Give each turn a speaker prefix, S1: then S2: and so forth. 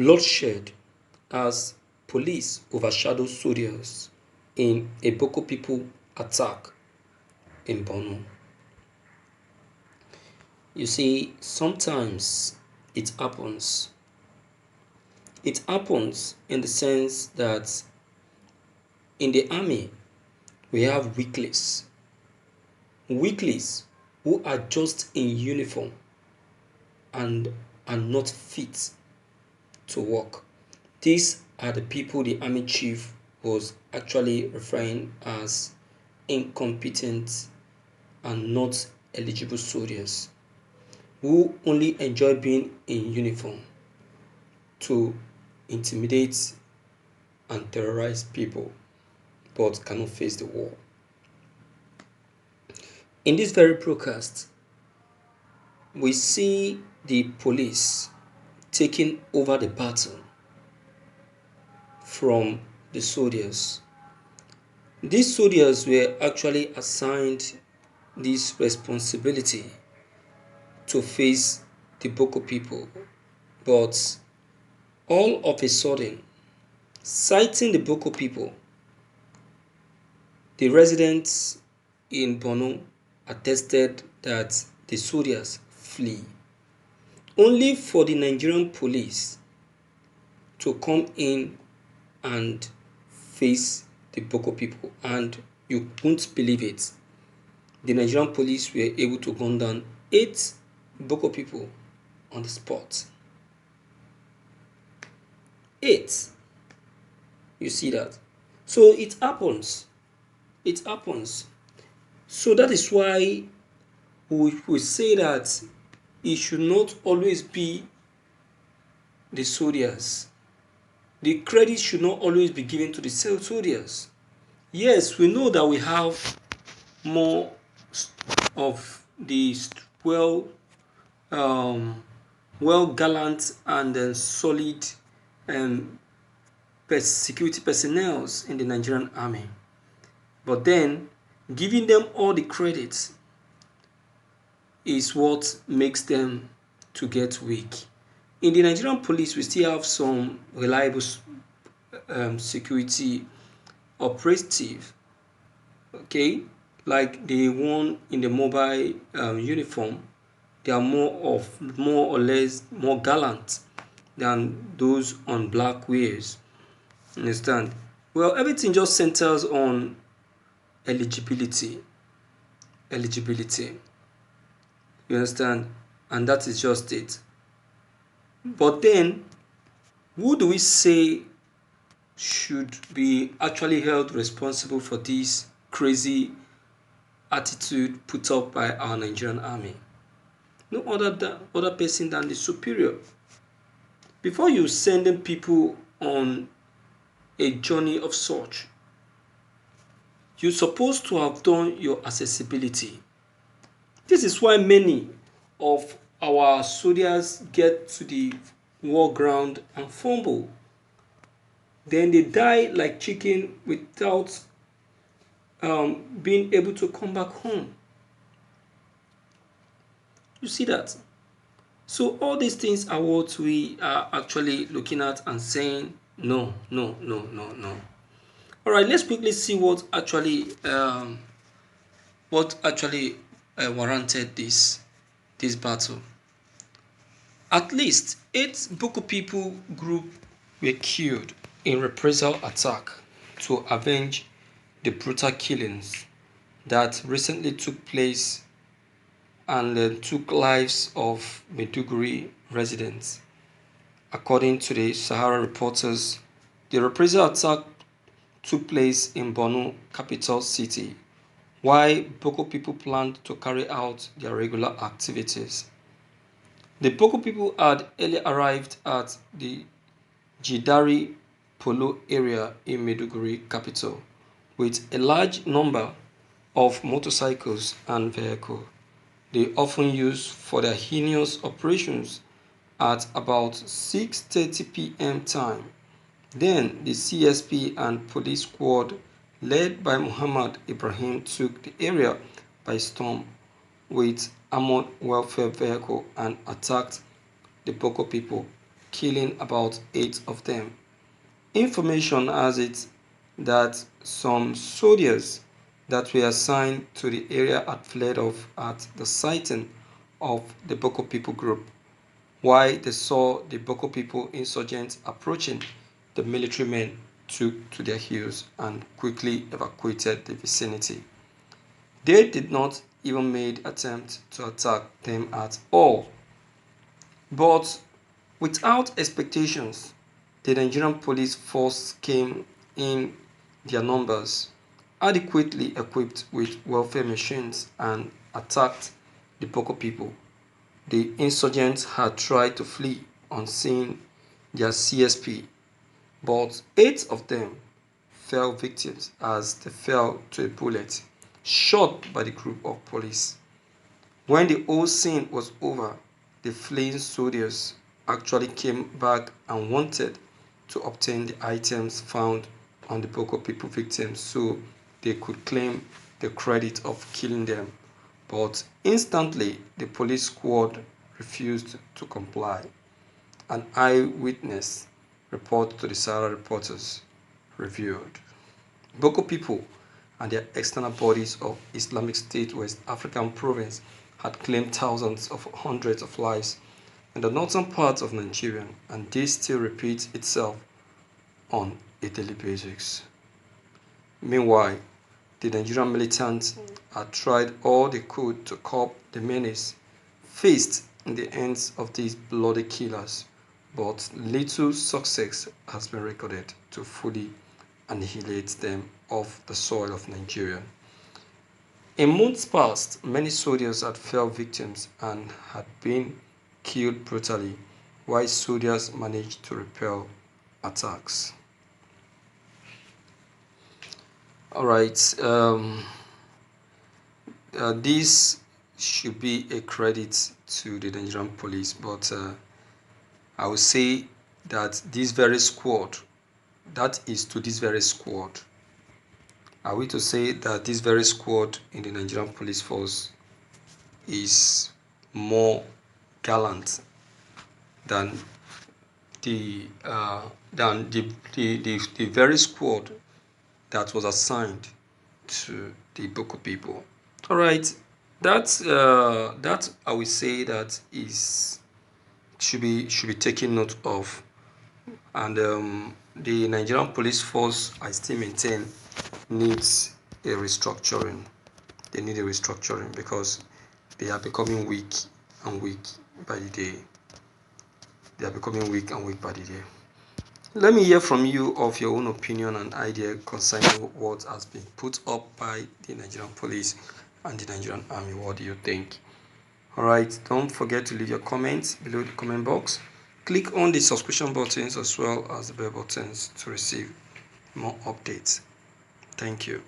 S1: bloodshed as police overshadow soldiers in a Boko people attack in Borno. You see, sometimes it happens. It happens in the sense that in the army, we have weeklies. Weeklies who are just in uniform and are not fit to work. These are the people the army chief was actually referring as incompetent and not eligible soldiers who only enjoy being in uniform to intimidate and terrorize people but cannot face the war. In this very broadcast, we see the police taking over the battle from the soldiers. These soldiers were actually assigned this responsibility to face the Boko people, but all of a sudden, citing the Boko people, the residents in Borno attested that the soldiers flee, only for the Nigerian police to come in and face the Boko people. And you won't believe it, the Nigerian police were able to gun down 8 Boko people on the spot. 8. You see that? So it happens. It happens. So that is why we say that it should not always be the soldiers. The credit should not always be given to the soldiers. Yes, we know that we have more of the well gallant and solid security personnel in the Nigerian army, but then giving them all the credit is what makes them to get weak. In the Nigerian police, we still have some reliable security operative, okay, like the one in the mobile uniform. They are more or less more gallant than those on black wares. Understand? Well, everything just centers on eligibility. You understand? And that is just it. But then, who do we say should be actually held responsible for this crazy attitude put up by our Nigerian army? No other person than the superior. Before you sending people on a journey of such, you're supposed to have done your accessibility. This is why many of our soldiers get to the war ground and fumble. Then they die like chicken without being able to come back home. You see that? So all these things are what we are actually looking at and saying, no. All right, let's quickly see what actually warranted this battle. At least 8 Boko people group were killed in reprisal attack to avenge the brutal killings that recently took place and took lives of Maiduguri residents. According to the Sahara reporters, the reprisal attack took place in Borno capital city, while Boko people planned to carry out their regular activities. The Boko people had early arrived at the Jidari Polo area in Maiduguri capital with a large number of motorcycles and vehicles they often use for their heinous operations at about 6:30 p.m. time. Then the CSP and police squad led by Muhammad Ibrahim took the area by storm with armored welfare vehicle and attacked the Boko people, killing about 8 of them. Information has it that some soldiers that were assigned to the area had fled off at the sighting of the Boko people group. While they saw the Boko people insurgents approaching, the military men took to their heels and quickly evacuated the vicinity. They did not even make attempt to attack them at all. But without expectations, the Nigerian police force came in their numbers, adequately equipped with welfare machines, and attacked the Boko people. The insurgents had tried to flee on seeing their CSP, but 8 of them fell victims as they fell to a bullet shot by the group of police. When the whole scene was over, the fleeing soldiers actually came back and wanted to obtain the items found on the Boko people victims so they could claim the credit of killing them. But instantly, the police squad refused to comply. An eyewitness report to the Sahara reporters revealed. Boko people and their external bodies of Islamic State West African province had claimed thousands of hundreds of lives in the northern parts of Nigeria, and this still repeats itself on a daily basis. Meanwhile, the Nigerian militants had tried all they could to curb the menace faced in the hands of these bloody killers, but little success has been recorded to fully annihilate them off the soil of Nigeria. In months past, many soldiers had fell victims and had been killed brutally, while soldiers managed to repel attacks. Alright, this should be a credit to the Nigerian police, but I would say that this very squad, that is to this very squad. Are we to say that this very squad in the Nigerian police force is more gallant than the very squad that was assigned to the Boko people? All right, that I will say that is should be taken note of, and the Nigerian police force, I still maintain, needs a restructuring. They need a restructuring because they are becoming weak and weak by the day. They are becoming weak and weak by the day. Let me hear from you of your own opinion and idea concerning what has been put up by the Nigerian police and the Nigerian army. What do you think? Alright, don't forget to leave your comments below the comment box. Click on the subscription buttons as well as the bell buttons to receive more updates. Thank you.